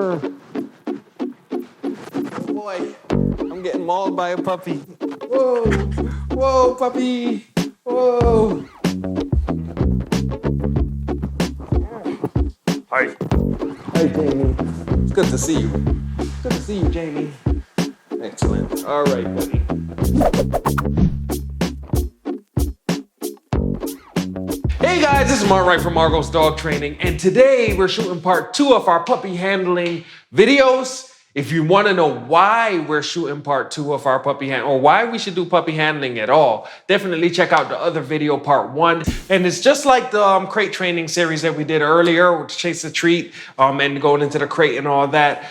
Oh boy, I'm getting mauled by a puppy. Whoa, whoa, puppy. Whoa. Hi. Hi, Jamie. It's good to see you. Good to see you, Jamie. Excellent. All right, buddy. Hey guys, this is Mark Wright from Argos Dog Training, and today we're shooting part 2 of our puppy handling videos. If you want to know why we're shooting part 2 of our puppy handling, or why we should do puppy handling at all, definitely check out the other video, part 1. And it's just like the crate training series that we did earlier, with Chase the Treat, and going into the crate and all that.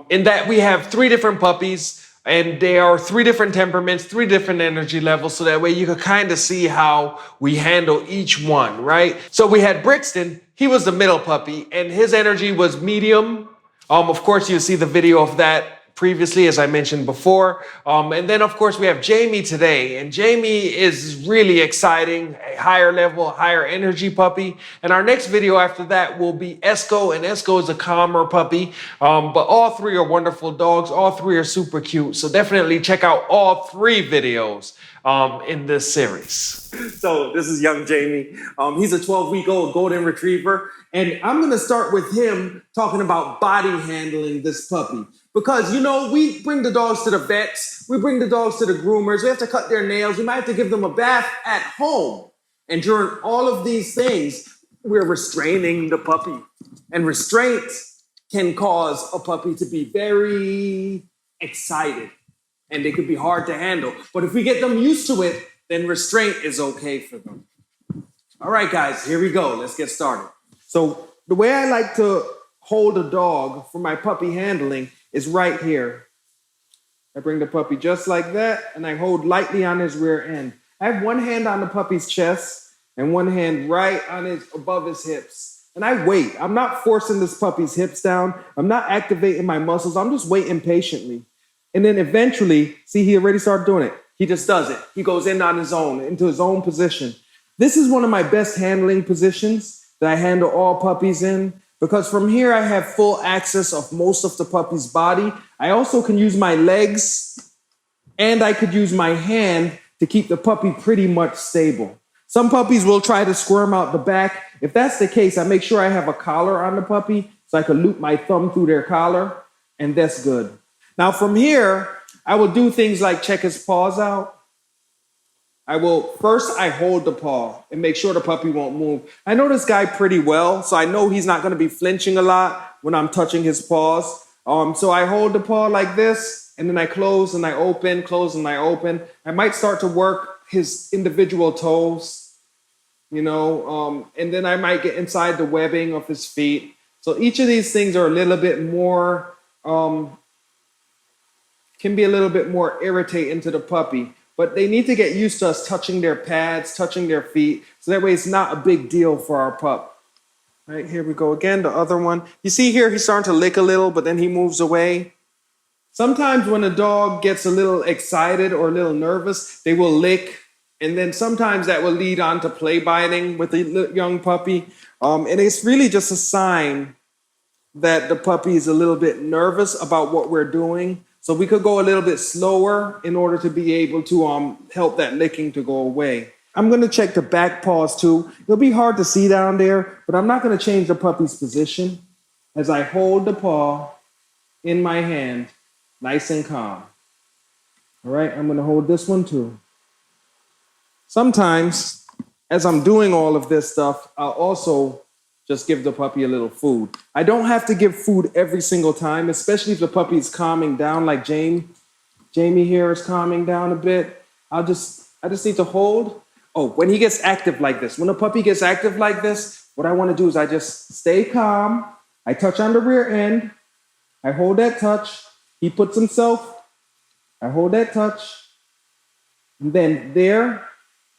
In that we have 3 different puppies. And they are 3 different temperaments, 3 different energy levels, so that way you can kind of see how we handle each one, right? So we had Brixton, he was the middle puppy, and his energy was medium. Of course, you see the video of that previously, as I mentioned before. And then, of course, we have Jamie today. And Jamie is really exciting, a higher level, higher energy puppy. And our next video after that will be Esco. And Esco is a calmer puppy. But all 3 are wonderful dogs. All 3 are super cute. So definitely check out all 3 videos in this series. So this is young Jamie. He's a 12-week-old golden retriever. And I'm going to start with him talking about body handling this puppy. Because, you know, we bring the dogs to the vets, we bring the dogs to the groomers, we have to cut their nails, we might have to give them a bath at home. And during all of these things, we're restraining the puppy. And restraint can cause a puppy to be very excited. And they could be hard to handle. But if we get them used to it, then restraint is okay for them. All right, guys, here we go. Let's get started. So the way I like to hold a dog for my puppy handling is right here. I bring the puppy just like that, and I hold lightly on his rear end. I have one hand on the puppy's chest and one hand right on above his hips. And I wait. I'm not forcing this puppy's hips down. I'm not activating my muscles. I'm just waiting patiently. And then eventually, see, he already started doing it. He just does it. He goes in on his own, into his own position. This is one of my best handling positions that I handle all puppies in, because from here I have full access of most of the puppy's body. I also can use my legs, and I could use my hand to keep the puppy pretty much stable. Some puppies will try to squirm out the back. If that's the case, I make sure I have a collar on the puppy so I can loop my thumb through their collar, and that's good. Now from here, I will do things like check his paws out. First I hold the paw and make sure the puppy won't move. I know this guy pretty well, so I know he's not gonna be flinching a lot when I'm touching his paws. So I hold the paw like this, and then I close and I open, close and I open. I might start to work his individual toes, you know, and then I might get inside the webbing of his feet. So each of these things are a little bit more, can be a little bit more irritating to the puppy. But they need to get used to us touching their pads, touching their feet, so that way it's not a big deal for our pup. Right, here we go again, the other one. You see here, he's starting to lick a little, but then he moves away. Sometimes when a dog gets a little excited or a little nervous, they will lick, and then sometimes that will lead on to play biting with the young puppy. And it's really just a sign that the puppy is a little bit nervous about what we're doing. So we could go a little bit slower in order to be able to help that licking to go away. I'm going to check the back paws too. It'll be hard to see down there, but I'm not going to change the puppy's position as I hold the paw in my hand, nice and calm. All right, I'm going to hold this one too. Sometimes, as I'm doing all of this stuff, I'll also just give the puppy a little food. I don't have to give food every single time, especially if the puppy is calming down like Jamie here is calming down a bit. I just need to hold. Oh, when he gets active like this, when a puppy gets active like this, what I want to do is I just stay calm. I touch on the rear end. I hold that touch. He puts himself. I hold that touch. And then there,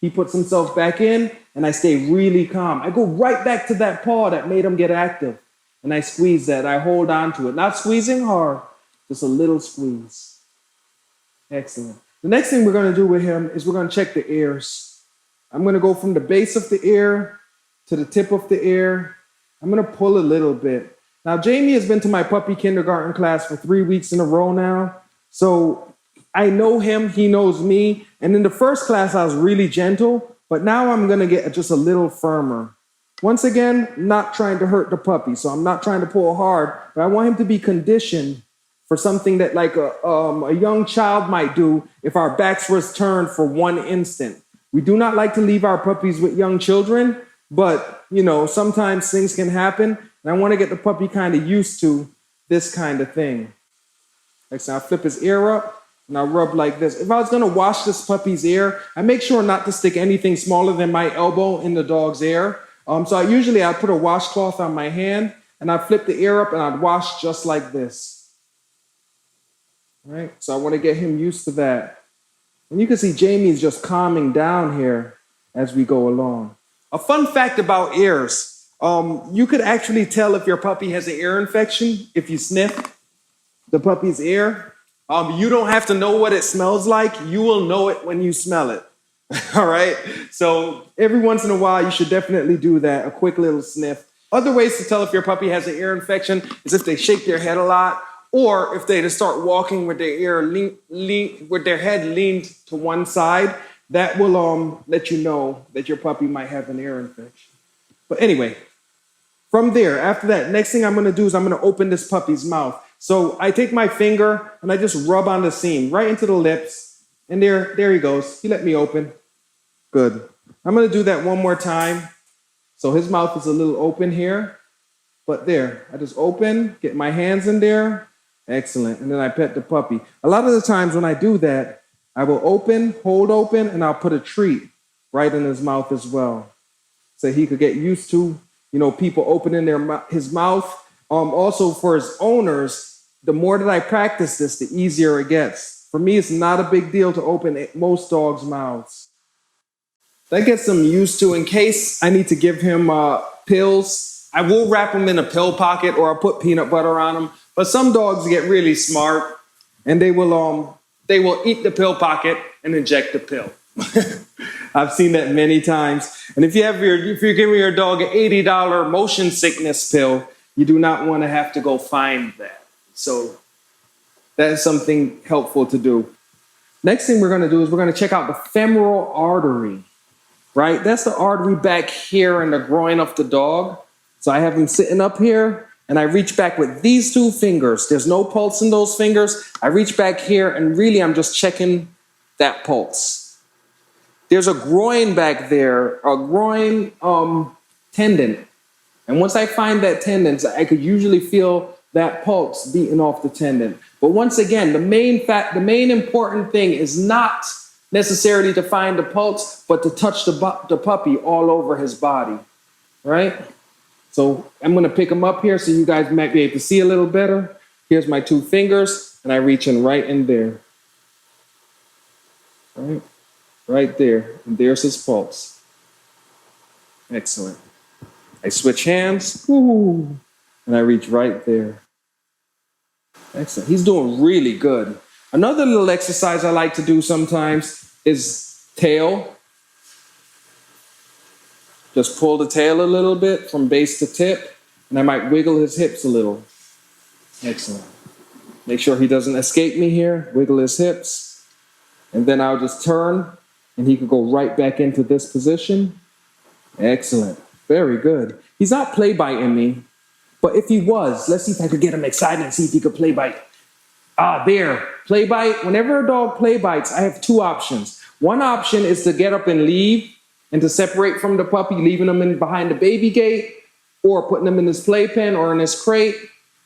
he puts himself back in, and I stay really calm. I go right back to that paw that made him get active, and I squeeze that. I hold on to it. Not squeezing hard, just a little squeeze. Excellent. The next thing we're going to do with him is we're going to check the ears. I'm going to go from the base of the ear to the tip of the ear. I'm going to pull a little bit. Now, Jamie has been to my puppy kindergarten class for 3 weeks in a row now. So I know him, he knows me. And in the first class, I was really gentle, but now I'm gonna get just a little firmer. Once again, not trying to hurt the puppy. So I'm not trying to pull hard, but I want him to be conditioned for something that like a young child might do if our backs was turned for 1 instant. We do not like to leave our puppies with young children, but you know, sometimes things can happen. And I want to get the puppy kind of used to this kind of thing. Next, I'll flip his ear up and I'll rub like this. If I was going to wash this puppy's ear, I make sure not to stick anything smaller than my elbow in the dog's ear. So I'd put a washcloth on my hand and I'd flip the ear up and I'd wash just like this. All right, so I want to get him used to that. And you can see Jamie's just calming down here as we go along. A fun fact about ears. You could actually tell if your puppy has an ear infection if you sniff the puppy's ear. You don't have to know what it smells like. You will know it when you smell it. All right? So every once in a while, you should definitely do that, a quick little sniff. Other ways to tell if your puppy has an ear infection is if they shake their head a lot or if they just start walking with their with their head leaned to one side. That will let you know that your puppy might have an ear infection. But anyway, from there, after that, next thing I'm going to do is I'm going to open this puppy's mouth. So I take my finger and I just rub on the seam right into the lips. And there he goes. He let me open. Good. I'm going to do that one more time. So his mouth is a little open here. But there, I just open, get my hands in there. Excellent. And then I pet the puppy. A lot of the times when I do that, I will open, hold open, and I'll put a treat right in his mouth as well. So he could get used to, you know, people opening his mouth. Also for his owners, the more that I practice this, the easier it gets. For me, it's not a big deal to open most dogs' mouths. That gets him used to in case I need to give him pills. I will wrap him in a pill pocket or I'll put peanut butter on him. But some dogs get really smart and they will eat the pill pocket and inject the pill. I've seen that many times. And if you're giving your dog an $80 motion sickness pill, you do not want to have to go find that. So that is something helpful to do. Next thing we're going to do is we're going to check out the femoral artery, right? That's the artery back here in the groin of the dog. So I have him sitting up here and I reach back with these 2 fingers. There's no pulse in those fingers. I reach back here and really I'm just checking that pulse. There's a groin back there, a groin tendon. And once I find that tendon, I could usually feel that pulse beating off the tendon. But once again, the main important thing is not necessarily to find the pulse, but to touch the puppy all over his body, right? So I'm going to pick him up here so you guys might be able to see a little better. Here's my 2 fingers, and I reach in right in there. Right there, and there's his pulse. Excellent. I switch hands, and I reach right there. Excellent. He's doing really good. Another little exercise I like to do sometimes is tail. Just pull the tail a little bit from base to tip, and I might wiggle his hips a little. Excellent. Make sure he doesn't escape me here. Wiggle his hips, and then I'll just turn, and he could go right back into this position. Excellent. Very good. He's not play biting me, but if he was, let's see if I could get him excited and see if he could play bite. There. Play bite. Whenever a dog play bites, I have 2 options. One option is to get up and leave and to separate from the puppy, leaving him in behind the baby gate or putting him in his playpen or in his crate.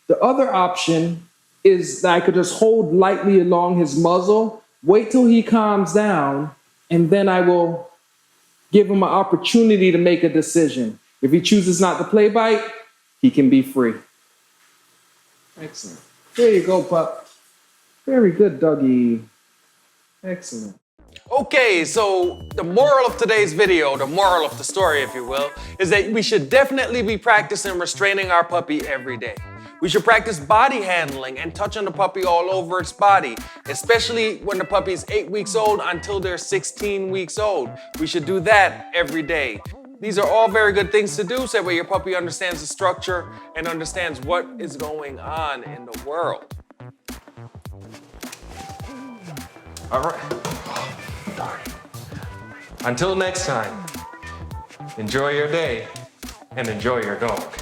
The other option is that I could just hold lightly along his muzzle, wait till he calms down, and then I will give him an opportunity to make a decision. If he chooses not to play bite, he can be free. Excellent. There you go, pup. Very good, doggy. Excellent. Okay, so the moral of today's video, the moral of the story, if you will, is that we should definitely be practicing restraining our puppy every day. We should practice body handling and touching the puppy all over its body, especially when the puppy is 8 weeks old until they're 16 weeks old. We should do that every day. These are all very good things to do so that way your puppy understands the structure and understands what is going on in the world. All right. Until next time, enjoy your day and enjoy your dog.